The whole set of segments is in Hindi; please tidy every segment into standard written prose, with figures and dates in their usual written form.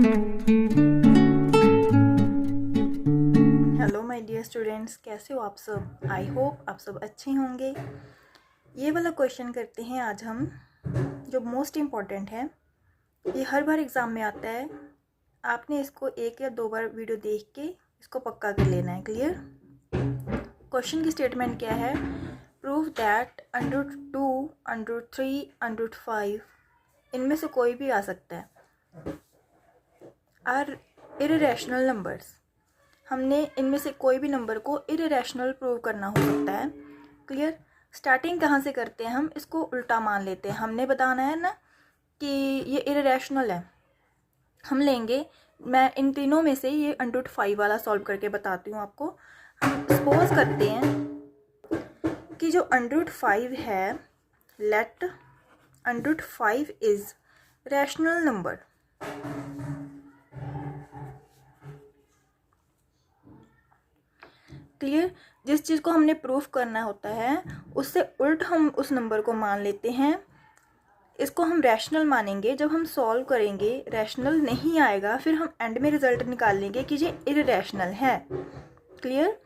हेलो माय डियर स्टूडेंट्स, कैसे हो आप सब। आई होप आप सब अच्छे होंगे। ये वाला क्वेश्चन करते हैं आज हम, जो मोस्ट इम्पॉर्टेंट है। ये हर बार एग्ज़ाम में आता है। आपने इसको एक या दो बार वीडियो देख के इसको पक्का कर लेना है। क्लियर। क्वेश्चन की स्टेटमेंट क्या है? प्रूव दैट √2, √3, √5 इनमें से कोई भी आ सकता है आर इरेशनल नंबर्स। हमने इनमें से कोई भी नंबर को इरेशनल प्रूव करना हो सकता है। क्लियर। स्टार्टिंग कहाँ से करते हैं? हम इसको उल्टा मान लेते हैं। हमने बताना है ना कि ये इरेशनल है। हम लेंगे, मैं इन तीनों में से ये √5 वाला सॉल्व करके बताती हूँ आपको। हम सपोज करते हैं कि जो √5 है, let √5 is rational number. Clear. जिस चीज़ को हमने प्रूफ करना होता है उससे उल्ट हम उस नंबर को मान लेते हैं। इसको हम रैशनल मानेंगे। जब हम सॉल्व करेंगे रैशनल नहीं आएगा, फिर हम एंड में रिजल्ट निकाल लेंगे कि ये इरेशनल है। क्लियर।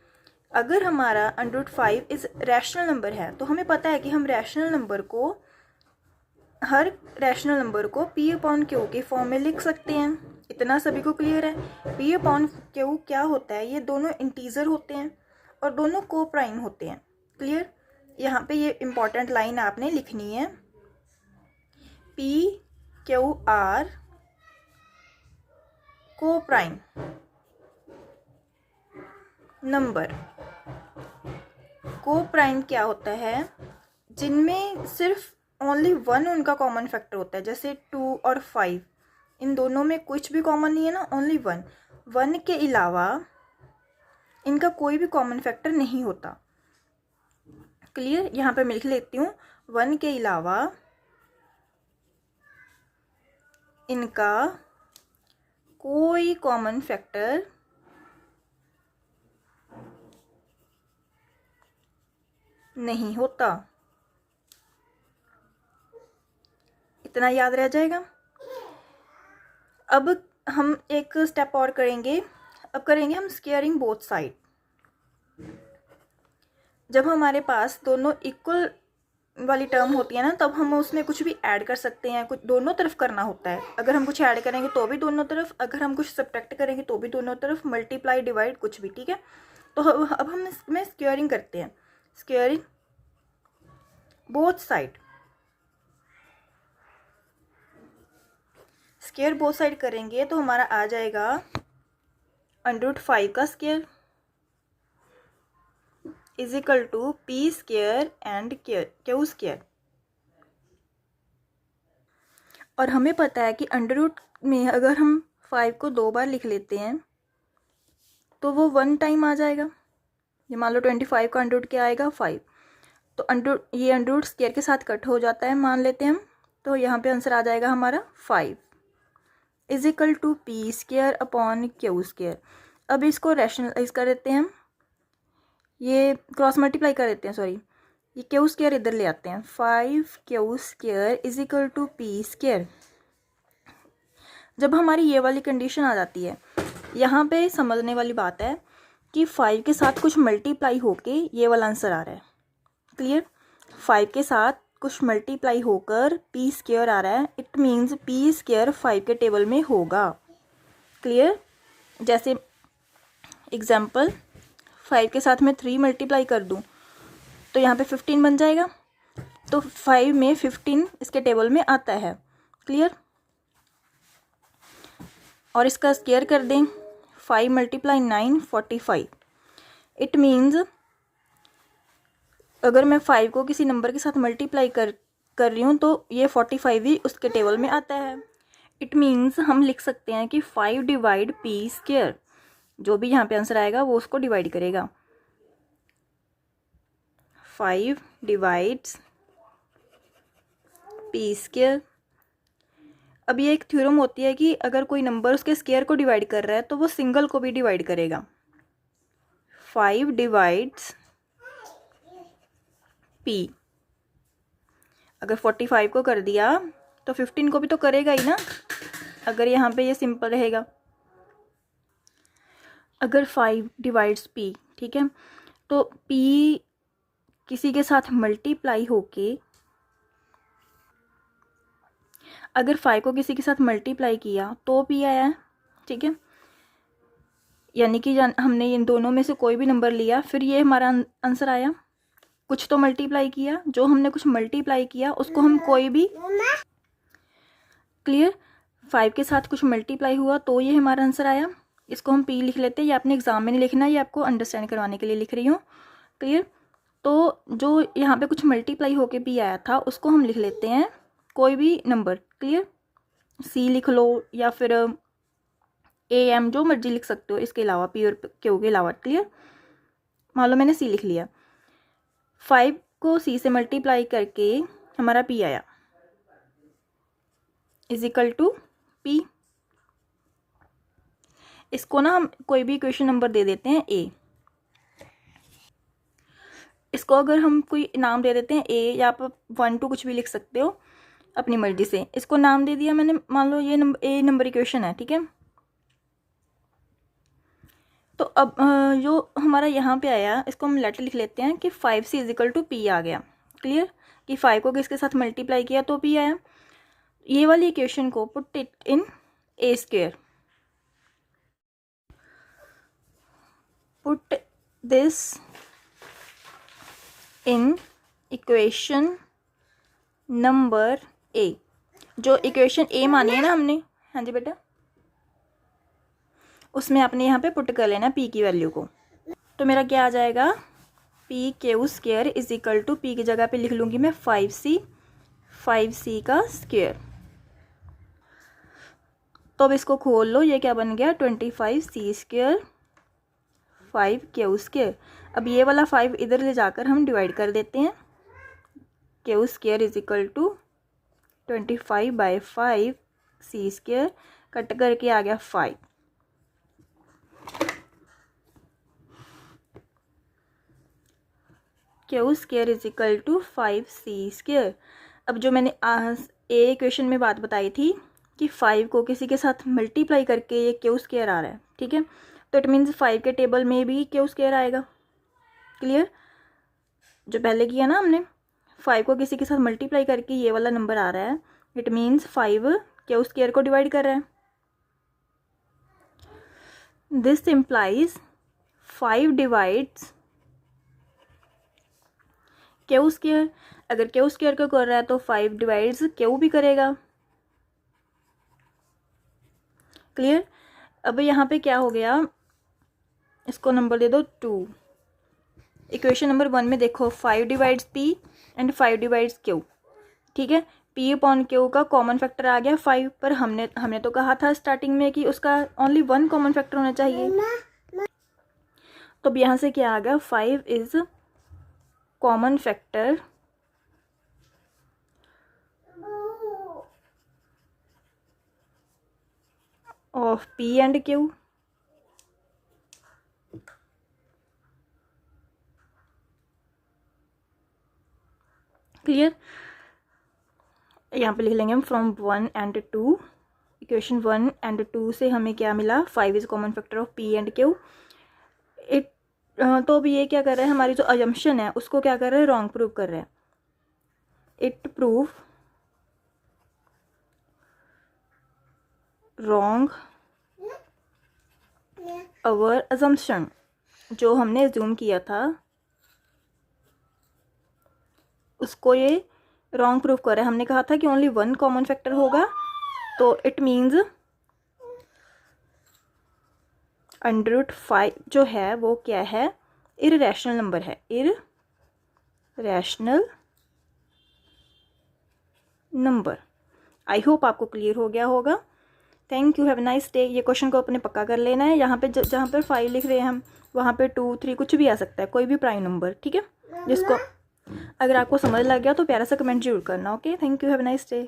अगर हमारा √5 इज रैशनल नंबर है तो हमें पता है कि हम रैशनल नंबर को, हर रैशनल नंबर को P/Q के फॉर्म में लिख सकते हैं। इतना सभी को क्लियर है। P/Q क्या होता है? ये दोनों इंटीजर होते हैं और दोनों को प्राइम होते हैं। क्लियर। यहाँ पे ये इम्पॉर्टेंट लाइन आपने लिखनी है। P/Q को प्राइम नंबर। को प्राइम क्या होता है? जिनमें सिर्फ ओनली 1 उनका कॉमन फैक्टर होता है। जैसे 2 और 5, इन दोनों में कुछ भी कॉमन नहीं है ना, ओनली 1। 1 के अलावा इनका कोई भी कॉमन फैक्टर नहीं होता। क्लियर। यहाँ पे मैं लिख लेती हूँ, 1 के अलावा इनका कोई कॉमन फैक्टर नहीं होता। इतना याद रह जाएगा। अब हम एक स्टेप और करेंगे। अब करेंगे हम स्क्वेयरिंग बोथ साइड। जब हमारे पास दोनों इक्वल वाली टर्म होती है ना, तब हम उसमें कुछ भी ऐड कर सकते हैं। कुछ दोनों तरफ करना होता है। अगर हम कुछ ऐड करेंगे तो भी दोनों तरफ, अगर हम कुछ सब्ट्रैक्ट करेंगे तो भी दोनों तरफ, मल्टीप्लाई, डिवाइड, कुछ भी। ठीक है। तो अब हम इसमें स्क्वेयरिंग करते हैं। Squaring both side. Square both side करेंगे तो हमारा आ जाएगा √5 का square is equal to P square and Q square. और हमें पता है कि अंडर में अगर हम 5 को 2 बार लिख लेते हैं तो वो 1 टाइम आ जाएगा। ये मान लो 25 का अंडर क्या आएगा? 5। तो ये अंडर स्क्वेयर के साथ कट हो जाता है, मान लेते हैं हम। तो यहाँ पे आंसर आ जाएगा हमारा 5 is equal to P square upon Q square. अब इसको रैशनलाइज कर देते हैं हम, ये क्रॉस मल्टीप्लाई कर देते हैं, सॉरी, ये Q स्क्वेयर इधर ले आते हैं। 5Q square is equal to P square. जब हमारी ये वाली कंडीशन आ जाती है, यहाँ पे समझने वाली बात है कि 5 के साथ कुछ मल्टीप्लाई होके ये वाला आंसर आ रहा है। क्लियर। 5 के साथ कुछ मल्टीप्लाई होकर P स्क्वेयर आ रहा है। इट मीन्स P स्क्वेयर 5 के टेबल में होगा। क्लियर। जैसे एग्जाम्पल, 5 के साथ मैं 3 मल्टीप्लाई कर दूँ तो यहाँ पे 15 बन जाएगा। तो 5 में 15 इसके टेबल में आता है। क्लियर। और इसका स्क्वेयर कर दें, 5 × 9 45। इट मीन्स अगर मैं 5 को किसी नंबर के साथ मल्टीप्लाई कर रही हूँ तो ये 45 ही उसके टेबल में आता है। इट मीन्स हम लिख सकते हैं कि 5 डिवाइड P स्क्वेयर, जो भी यहाँ पे आंसर आएगा वो उसको डिवाइड करेगा। 5 डिवाइड्स P स्क्वेयर। अब ये एक थ्योरम होती है कि अगर कोई नंबर उसके स्क्वेयर को डिवाइड कर रहा है तो वो सिंगल को भी डिवाइड करेगा। 5 डिवाइड्स P। अगर 45 को कर दिया तो 15 को भी तो करेगा ही ना। अगर यहाँ पे ये सिंपल रहेगा, अगर 5 डिवाइड्स p, ठीक है, तो p किसी के साथ मल्टीप्लाई होके, अगर 5 को किसी के साथ मल्टीप्लाई किया तो p आया है, ठीक है, यानी कि हमने इन दोनों में से कोई भी नंबर लिया, फिर ये हमारा आंसर आया। कुछ तो मल्टीप्लाई किया, जो हमने कुछ मल्टीप्लाई किया उसको हम कोई भी, क्लियर, 5 के साथ कुछ मल्टीप्लाई हुआ तो ये हमारा आंसर आया। इसको हम p लिख लेते हैं, ये आपने एग्जाम में नहीं लिखना, ये आपको अंडरस्टैंड करवाने के लिए लिख रही हूँ, क्लियर। तो जो यहाँ पे कुछ मल्टीप्लाई होके p आया था उसको हम लिख लेते हैं कोई भी नंबर, क्लियर, c लिख लो या फिर am, जो मर्जी लिख सकते हो इसके अलावा, p और q के अलावा, क्लियर। मान लो मैंने c लिख लिया, 5 को c से मल्टीप्लाई करके हमारा p आया, इज इक्वल टू p। इसको ना हम कोई भी इक्वेशन नंबर दे देते हैं a, इसको अगर हम कोई नाम दे देते हैं a, या आप 1 2 कुछ भी लिख सकते हो अपनी मर्जी से। इसको नाम दे दिया मैंने, मान लो ये a नंबर इक्वेशन है, ठीक है। तो अब जो हमारा यहाँ पे आया, इसको हम लेटर लिख लेते हैं कि 5c is equal to p आ गया, क्लियर, कि 5 को किसके साथ मल्टीप्लाई किया तो p आया। ये वाली इक्वेशन को put it in a square, put this in equation number a, जो इक्वेशन a मानी है ना हमने, हाँ जी बेटा, उसमें आपने यहाँ पे पुट कर लेना p की वैल्यू को। तो मेरा क्या आ जाएगा, p Q square is equal to, p की जगह पे लिख लूँगी मैं 5c का स्क्वायर। तो अब इसको खोल लो, ये क्या बन गया, 25c स्क्वायर 5 क्यू स्क्वायर। अब ये वाला 5 इधर ले जाकर हम डिवाइड कर देते हैं, Q square is equal to 25/5 c square, cut करके आ गया 5। Q square is equal to 5c square. अब जो मैंने ए इक्वेशन में बात बताई थी कि 5 को किसी के साथ मल्टीप्लाई करके ये क्यू स्क्वायर आ रहा है, ठीक है, तो इट मीन्स 5 के टेबल में भी क्यू स्क्वायर आएगा, क्लियर। जो पहले किया ना हमने, 5 को किसी के साथ मल्टीप्लाई करके ये वाला नंबर आ रहा है, इट मीन्स 5 क्यू स्क्वायर को डिवाइड कर रहा है। This implies 5 divides Q square. अगर क्यू स्क्वायर को कर रहा है तो 5 डिवाइड्स क्यू भी करेगा, क्लियर। अब यहाँ पे क्या हो गया, इसको नंबर दे दो 2। इक्वेशन नंबर 1 में देखो 5 divides p and 5 divides q, ठीक है, p अपॉन q का कॉमन फैक्टर आ गया 5, पर हमने तो कहा था स्टार्टिंग में कि उसका ओनली 1 कॉमन फैक्टर होना चाहिए। तो अब यहाँ से क्या आ गया, 5 is common factor of p and q, clear. यहाँ पे लिख लेंगे हम फ्रॉम 1 एंड 2, इक्वेशन 1 एंड 2 से हमें क्या मिला, 5 is common factor of p and q। It तो अब ये क्या कर रहा है, हमारी जो अजम्पशन है उसको क्या कर रहा है, रॉन्ग प्रूव कर रहा है। It prove wrong our assumption, जो हमने अज्यूम किया था उसको ये रॉन्ग प्रूफ कर रहा है। हमने कहा था कि ओनली 1 कॉमन फैक्टर होगा, तो इट मीन्स √5 जो है वो क्या है, इररेशनल नंबर है, इररेशनल नंबर। आई होप आपको क्लियर हो गया होगा। Thank you, have a nice day. ये क्वेश्चन को अपने पक्का कर लेना है। यहाँ पे जहाँ पर 5 लिख रहे हैं हम, वहाँ पे 2 3 कुछ भी आ सकता है, कोई भी प्राइम नंबर, ठीक है। जिसको अगर आपको समझ लग गया तो प्यारा सा कमेंट जरूर करना। Okay, thank you, have a nice day.